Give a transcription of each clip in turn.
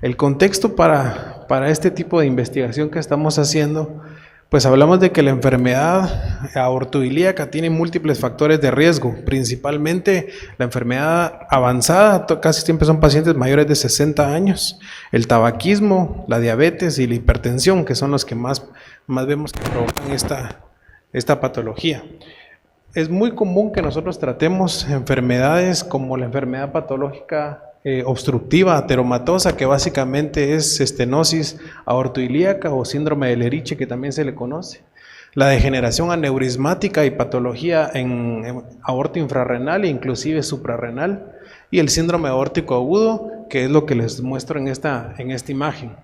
El contexto para este tipo de investigación que estamos haciendo, pues hablamos de que la enfermedad aortoilíaca tiene múltiples factores de riesgo, principalmente la enfermedad avanzada, casi siempre son pacientes mayores de 60 años, el tabaquismo, la diabetes y la hipertensión, que son los que más vemos que provocan esta patología. Es muy común que nosotros tratemos enfermedades como la enfermedad patológica obstructiva ateromatosa, que básicamente es estenosis aortoilíaca o síndrome de Leriche, que también se le conoce, la degeneración aneurismática y patología en aorta infrarrenal e inclusive suprarrenal, y el síndrome aórtico agudo, que es lo que les muestro en esta imagen.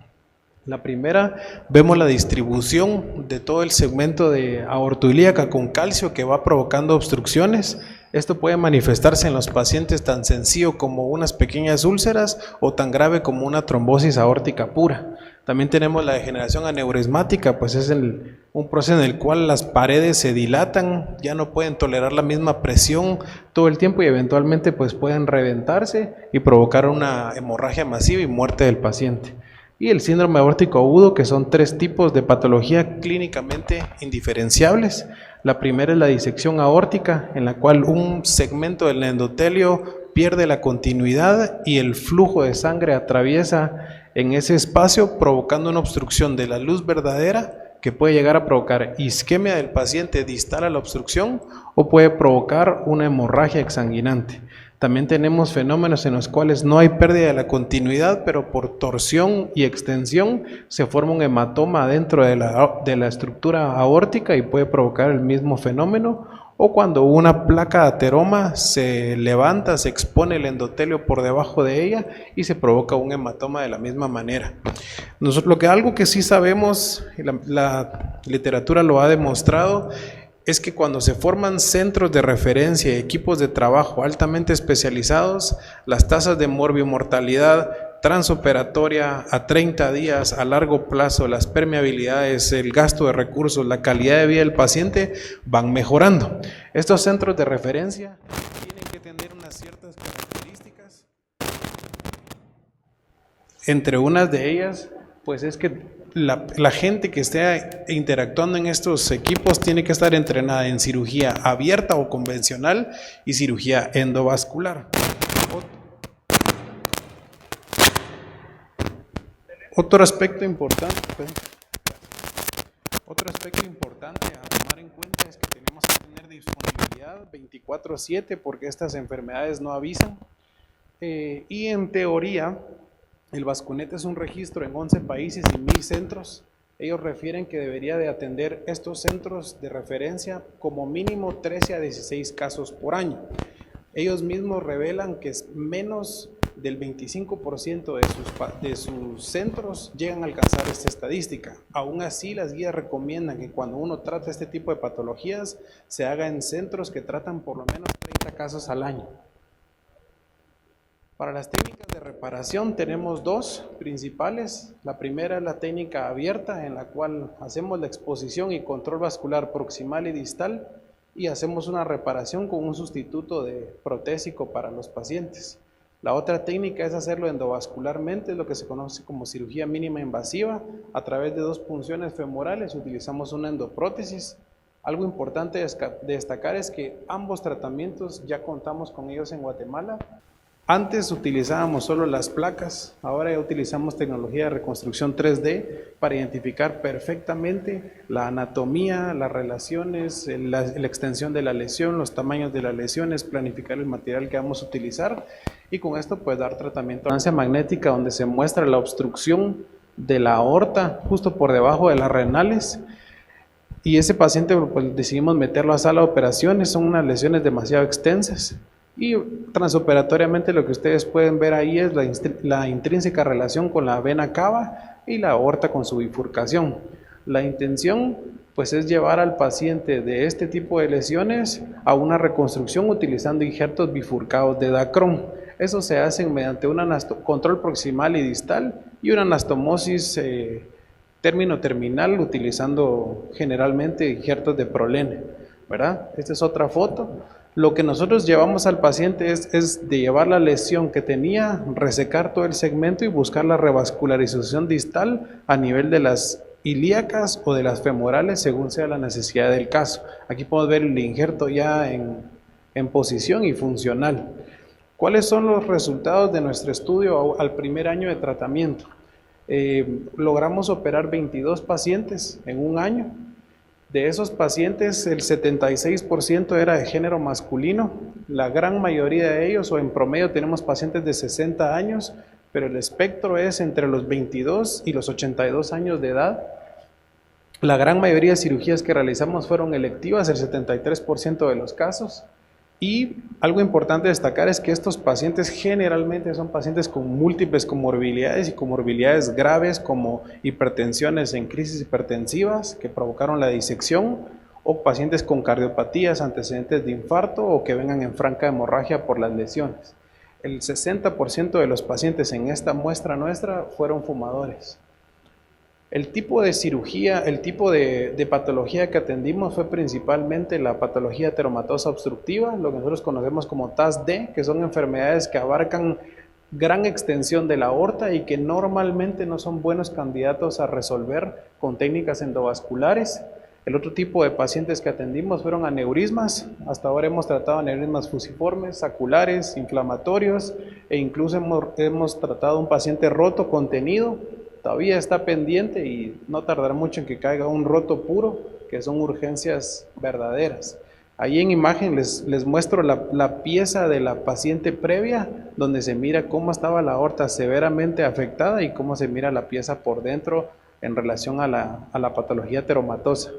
La primera, vemos la distribución de todo el segmento de aortoilíaca con calcio que va provocando obstrucciones. Esto puede manifestarse en los pacientes tan sencillo como unas pequeñas úlceras o tan grave como una trombosis aórtica pura. También tenemos la degeneración aneurismática, pues es un proceso en el cual las paredes se dilatan, ya no pueden tolerar la misma presión todo el tiempo y eventualmente pues pueden reventarse y provocar una hemorragia masiva y muerte del paciente. Y el síndrome aórtico agudo, que son 3 tipos de patología clínicamente indiferenciables. La primera es la disección aórtica, en la cual un segmento del endotelio pierde la continuidad y el flujo de sangre atraviesa en ese espacio, provocando una obstrucción de la luz verdadera que puede llegar a provocar isquemia del paciente distal a la obstrucción o puede provocar una hemorragia exsanguinante. También tenemos fenómenos en los cuales no hay pérdida de la continuidad, pero por torsión y extensión se forma un hematoma dentro de la estructura aórtica y puede provocar el mismo fenómeno, o cuando una placa de ateroma se levanta, se expone el endotelio por debajo de ella y se provoca un hematoma de la misma manera. Algo que sí sabemos, y la literatura lo ha demostrado, es que cuando se forman centros de referencia y equipos de trabajo altamente especializados, las tasas de morbimortalidad transoperatoria a 30 días, a largo plazo, las permeabilidades, el gasto de recursos, la calidad de vida del paciente van mejorando. Estos centros de referencia tienen que tener unas ciertas características. Entre unas de ellas, pues es que la gente que esté interactuando en estos equipos tiene que estar entrenada en cirugía abierta o convencional y cirugía endovascular. Otro aspecto importante a tomar en cuenta es que tenemos que tener disponibilidad 24/7 porque estas enfermedades no avisan. Y en teoría, el Vascunet es un registro en 11 países y 1000 centros. Ellos refieren que debería de atender estos centros de referencia como mínimo 13 a 16 casos por año. Ellos mismos revelan que es menos del 25% de sus centros llegan a alcanzar esta estadística. Aún así, las guías recomiendan que cuando uno trata este tipo de patologías, se haga en centros que tratan por lo menos 30 casos al año. Para las técnicas de reparación tenemos 2 principales. La primera es la técnica abierta, en la cual hacemos la exposición y control vascular proximal y distal y hacemos una reparación con un sustituto de protésico para los pacientes. La otra técnica es hacerlo endovascularmente, es lo que se conoce como cirugía mínima invasiva. A través de 2 punciones femorales utilizamos una endoprótesis. Algo importante de destacar es que ambos tratamientos ya contamos con ellos en Guatemala. Antes utilizábamos solo las placas, ahora ya utilizamos tecnología de reconstrucción 3D para identificar perfectamente la anatomía, las relaciones, la extensión de la lesión, los tamaños de las lesiones, planificar el material que vamos a utilizar y con esto pues dar tratamiento a resonancia magnética donde se muestra la obstrucción de la aorta justo por debajo de las renales. Y ese paciente pues decidimos meterlo a sala de operaciones, son unas lesiones demasiado extensas. Y transoperatoriamente lo que ustedes pueden ver ahí es la intrínseca relación con la vena cava y la aorta con su bifurcación. La intención pues es llevar al paciente de este tipo de lesiones a una reconstrucción utilizando injertos bifurcados de Dacron. Eso se hace mediante un control proximal y distal y una anastomosis término terminal utilizando generalmente injertos de Prolene, ¿verdad? Esta es otra foto. Lo que nosotros llevamos al paciente es de llevar la lesión que tenía, resecar todo el segmento y buscar la revascularización distal a nivel de las ilíacas o de las femorales, según sea la necesidad del caso. Aquí podemos ver el injerto ya en posición y funcional. ¿Cuáles son los resultados de nuestro estudio al primer año de tratamiento? Logramos operar 22 pacientes en un año. De esos pacientes, el 76% era de género masculino. La gran mayoría de ellos, o en promedio tenemos pacientes de 60 años, pero el espectro es entre los 22 y los 82 años de edad. La gran mayoría de cirugías que realizamos fueron electivas, el 73% de los casos. Y algo importante destacar es que estos pacientes generalmente son pacientes con múltiples comorbilidades y comorbilidades graves como hipertensiones en crisis hipertensivas que provocaron la disección, o pacientes con cardiopatías, antecedentes de infarto o que vengan en franca hemorragia por las lesiones. El 60% de los pacientes en esta muestra nuestra fueron fumadores. El tipo de cirugía, el tipo de patología que atendimos fue principalmente la patología ateromatosa obstructiva, lo que nosotros conocemos como TAS-D, que son enfermedades que abarcan gran extensión de la aorta y que normalmente no son buenos candidatos a resolver con técnicas endovasculares. El otro tipo de pacientes que atendimos fueron aneurismas. Hasta ahora hemos tratado aneurismas fusiformes, saculares, inflamatorios, e incluso hemos tratado un paciente roto contenido. Todavía está pendiente y no tardará mucho en que caiga un roto puro, que son urgencias verdaderas. Ahí en imagen les muestro la pieza de la paciente previa, donde se mira cómo estaba la aorta severamente afectada y cómo se mira la pieza por dentro en relación a la patología ateromatosa.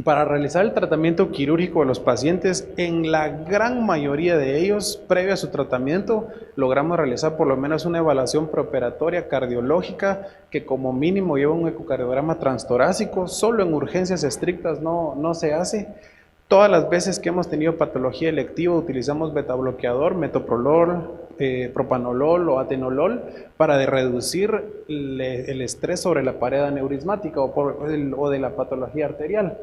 Para realizar el tratamiento quirúrgico de los pacientes, en la gran mayoría de ellos, previo a su tratamiento, logramos realizar por lo menos una evaluación preoperatoria cardiológica que como mínimo lleva un ecocardiograma transtorácico. Solo en urgencias estrictas no se hace. Todas las veces que hemos tenido patología electiva utilizamos betabloqueador, metoprolol, propanolol o atenolol para reducir el estrés sobre la pared aneurismática o de la patología arterial.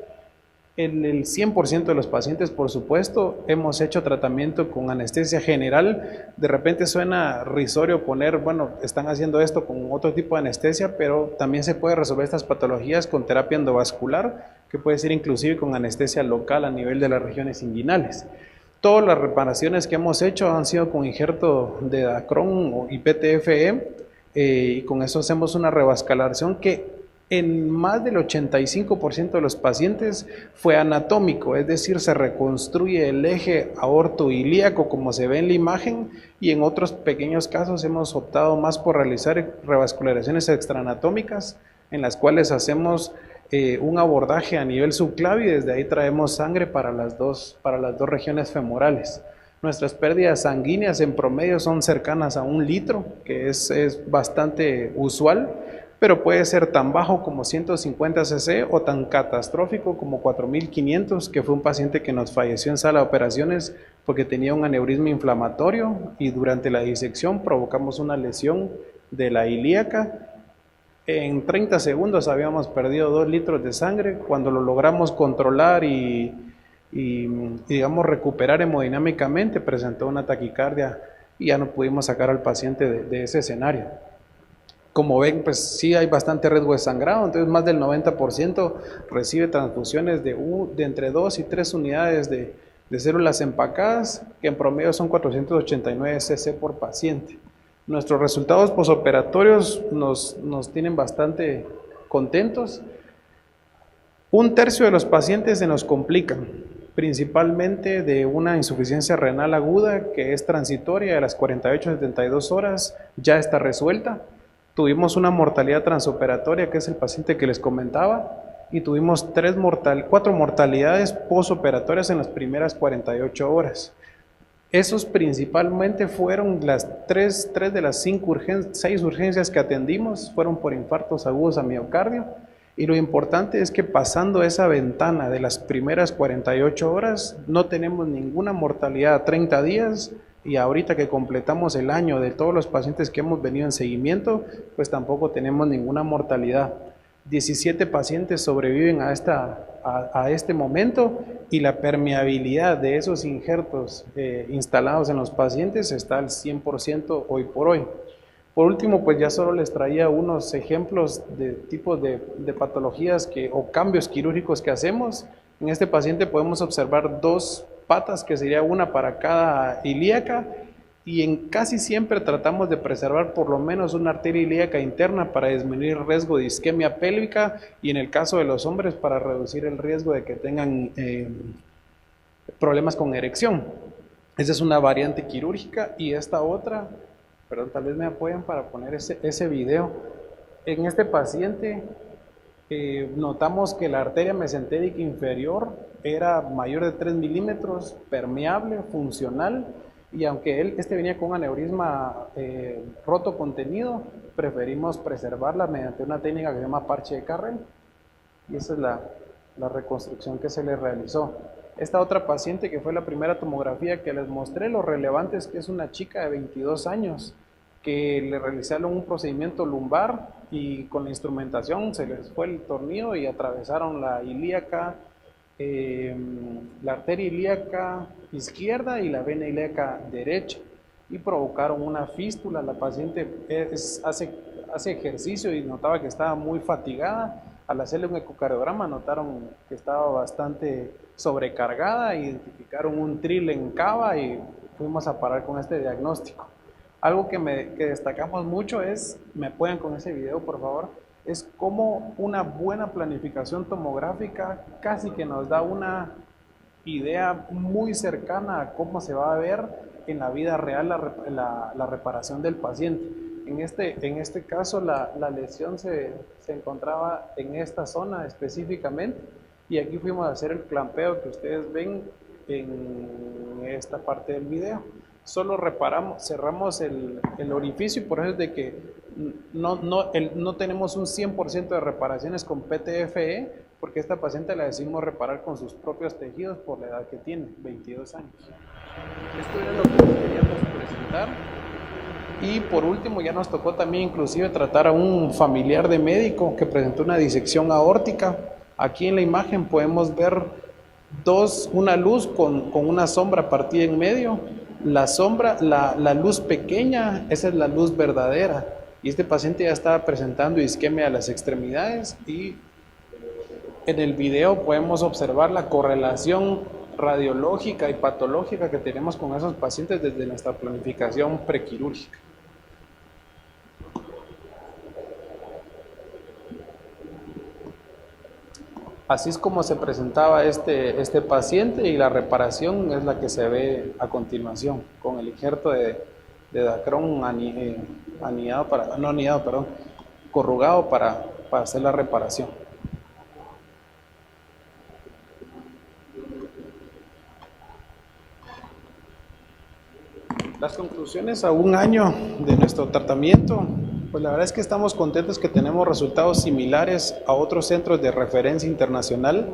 En el 100% de los pacientes, por supuesto, hemos hecho tratamiento con anestesia general. De repente suena risorio poner, bueno, están haciendo esto con otro tipo de anestesia, pero también se puede resolver estas patologías con terapia endovascular, que puede ser inclusive con anestesia local a nivel de las regiones inguinales. Todas las reparaciones que hemos hecho han sido con injerto de Dacron y PTFE, y con eso hacemos una revascularización que en más del 85% de los pacientes fue anatómico, es decir, se reconstruye el eje aortoilíaco como se ve en la imagen, y en otros pequeños casos hemos optado más por realizar revascularizaciones extraanatómicas, en las cuales hacemos un abordaje a nivel subclavio y desde ahí traemos sangre para las dos regiones femorales. Nuestras pérdidas sanguíneas en promedio son cercanas a 1 litro, que es bastante usual, pero puede ser tan bajo como 150 cc o tan catastrófico como 4500, que fue un paciente que nos falleció en sala de operaciones porque tenía un aneurisma inflamatorio y durante la disección provocamos una lesión de la ilíaca. En 30 segundos habíamos perdido 2 litros de sangre. Cuando lo logramos controlar y digamos recuperar hemodinámicamente, presentó una taquicardia y ya no pudimos sacar al paciente de ese escenario. Como ven, pues sí hay bastante riesgo de sangrado, entonces más del 90% recibe transfusiones de entre 2 y 3 unidades de células empacadas, que en promedio son 489 cc por paciente. Nuestros resultados posoperatorios nos tienen bastante contentos. 1/3 de los pacientes se nos complican, principalmente de una insuficiencia renal aguda que es transitoria, de las 48 a 72 horas ya está resuelta. Tuvimos una mortalidad transoperatoria, que es el paciente que les comentaba, y tuvimos 4 mortalidades posoperatorias en las primeras 48 horas. Esos principalmente fueron las 3 de las 6 urgencias que atendimos, fueron por infartos agudos a miocardio, y lo importante es que pasando esa ventana de las primeras 48 horas, no tenemos ninguna mortalidad a 30 días, y ahorita que completamos el año de todos los pacientes que hemos venido en seguimiento, pues tampoco tenemos ninguna mortalidad. 17 pacientes sobreviven a este momento y la permeabilidad de esos injertos instalados en los pacientes está al 100% hoy por hoy. Por último, pues ya solo les traía unos ejemplos de tipos de patologías o cambios quirúrgicos que hacemos. En este paciente podemos observar 2 patas, que sería una para cada ilíaca, y casi siempre tratamos de preservar por lo menos una arteria ilíaca interna para disminuir el riesgo de isquemia pélvica y en el caso de los hombres para reducir el riesgo de que tengan problemas con erección. Esa es una variante quirúrgica y esta otra, perdón, tal vez me apoyan para poner ese video. En este paciente notamos que la arteria mesentérica inferior era mayor de 3 milímetros, permeable, funcional, y aunque este venía con un aneurisma roto contenido, preferimos preservarla mediante una técnica que se llama parche de Carrel, y esa es la reconstrucción que se le realizó. Esta otra paciente, que fue la primera tomografía que les mostré, lo relevante es que es una chica de 22 años, que le realizaron un procedimiento lumbar y con la instrumentación se les fue el tornillo y atravesaron la ilíaca, la arteria ilíaca izquierda y la vena ilíaca derecha y provocaron una fístula. La paciente hace ejercicio y notaba que estaba muy fatigada. Al hacerle un ecocardiograma notaron que estaba bastante sobrecargada, identificaron un tril en cava y fuimos a parar con este diagnóstico. Algo que destacamos mucho es, me apoyan con ese video por favor, es cómo una buena planificación tomográfica casi que nos da una idea muy cercana a cómo se va a ver en la vida real la reparación del paciente. En este caso la lesión se encontraba en esta zona específicamente y aquí fuimos a hacer el clampeo que ustedes ven en esta parte del video. Solo cerramos el orificio y por eso es de que no tenemos un 100% de reparaciones con PTFE, porque esta paciente la decidimos reparar con sus propios tejidos por la edad que tiene, 22 años. Esto era lo que queríamos presentar. Y por último ya nos tocó también inclusive tratar a un familiar de médico que presentó una disección aórtica. Aquí en la imagen podemos ver una luz con una sombra partida en medio. La sombra, la luz pequeña, esa es la luz verdadera. Y este paciente ya estaba presentando isquemia a las extremidades y en el video podemos observar la correlación radiológica y patológica que tenemos con esos pacientes desde nuestra planificación prequirúrgica. Así es como se presentaba este paciente y la reparación es la que se ve a continuación con el injerto de Dacron corrugado para hacer la reparación. Las conclusiones a un año de nuestro tratamiento, pues la verdad es que estamos contentos que tenemos resultados similares a otros centros de referencia internacional.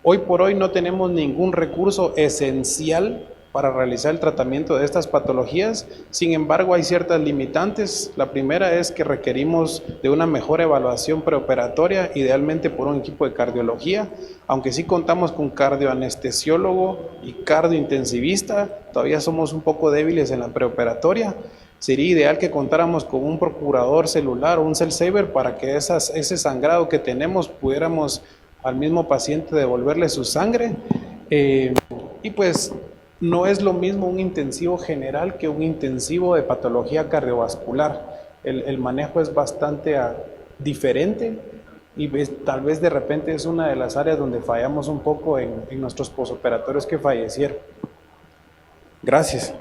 Hoy por hoy no tenemos ningún recurso esencial para realizar el tratamiento de estas patologías, sin embargo hay ciertas limitantes. La primera es que requerimos de una mejor evaluación preoperatoria, idealmente por un equipo de cardiología, aunque sí contamos con cardioanestesiólogo y cardiointensivista, todavía somos un poco débiles en la preoperatoria. Sería ideal que contáramos con un procurador celular o un cell saver para que ese sangrado que tenemos pudiéramos al mismo paciente devolverle su sangre. Y pues no es lo mismo un intensivo general que un intensivo de patología cardiovascular. El manejo es bastante diferente y tal vez de repente es una de las áreas donde fallamos un poco en nuestros posoperatorios que fallecieron. Gracias.